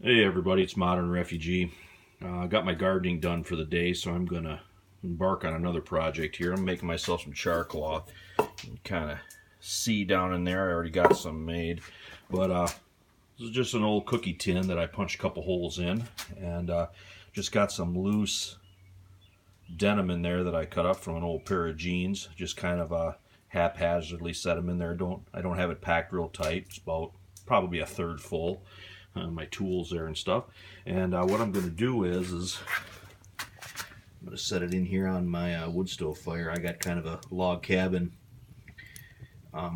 Hey everybody, it's Modern Refugee. I got my gardening done for the day, so I'm going to embark on another project here. I'm making myself some char cloth. You can kind of see down in there, I already got some made. But this is just an old cookie tin that I punched a couple holes in. And just got some loose denim in there that I cut up from an old pair of jeans. Just kind of haphazardly set them in there. I don't have it packed real tight. It's about probably a third full. My tools there and stuff. And what I'm going to do is I'm going to set it in here on my wood stove fire. I got kind of a log cabin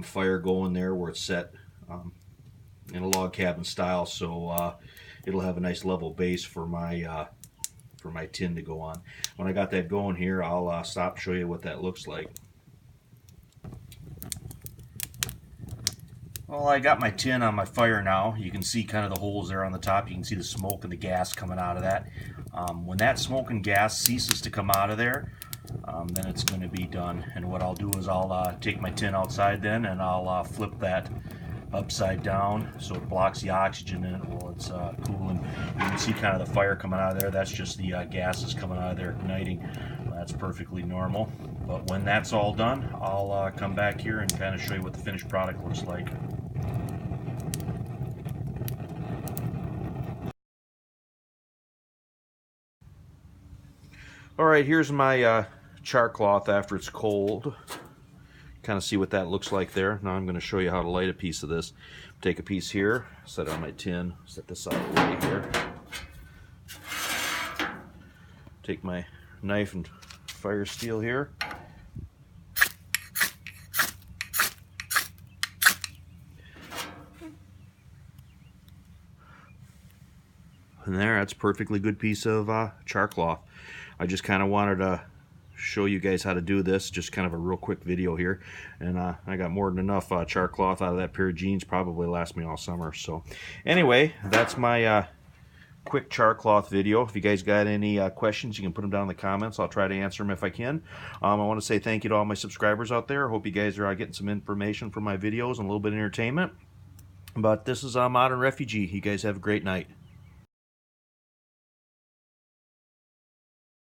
fire going there where it's set in a log cabin style, so it'll have a nice level base for my tin to go on. When I got that going here, I'll stop and show you what that looks like. Well, I got my tin on my fire now. You can see kind of the holes there on the top. You can see the smoke and the gas coming out of that. When that smoke and gas ceases to come out of there, then it's going to be done. And what I'll do is I'll take my tin outside then, and I'll flip that upside down so it blocks the oxygen in it while it's cooling. You can see kind of the fire coming out of there. That's just the gases coming out of there igniting. That's perfectly normal. But when that's all done, I'll come back here and kind of show you what the finished product looks like. Alright, here's my char cloth after it's cold. Kind of see what that looks like there. Now I'm going to show you how to light a piece of this. Take a piece here, set it on my tin, set this out of the way here. Take my knife and fire steel here. And there, that's a perfectly good piece of char cloth. I just kind of wanted to show you guys how to do this, just kind of a real quick video here. And I got more than enough char cloth out of that pair of jeans, probably last me all summer. So anyway, that's my quick char cloth video. If you guys got any questions, you can put them down in the comments. I'll try to answer them if I can. I want to say thank you to all my subscribers out there. Hope you guys are getting some information from my videos and a little bit of entertainment. But this is Modern Refugee. You guys have a great night.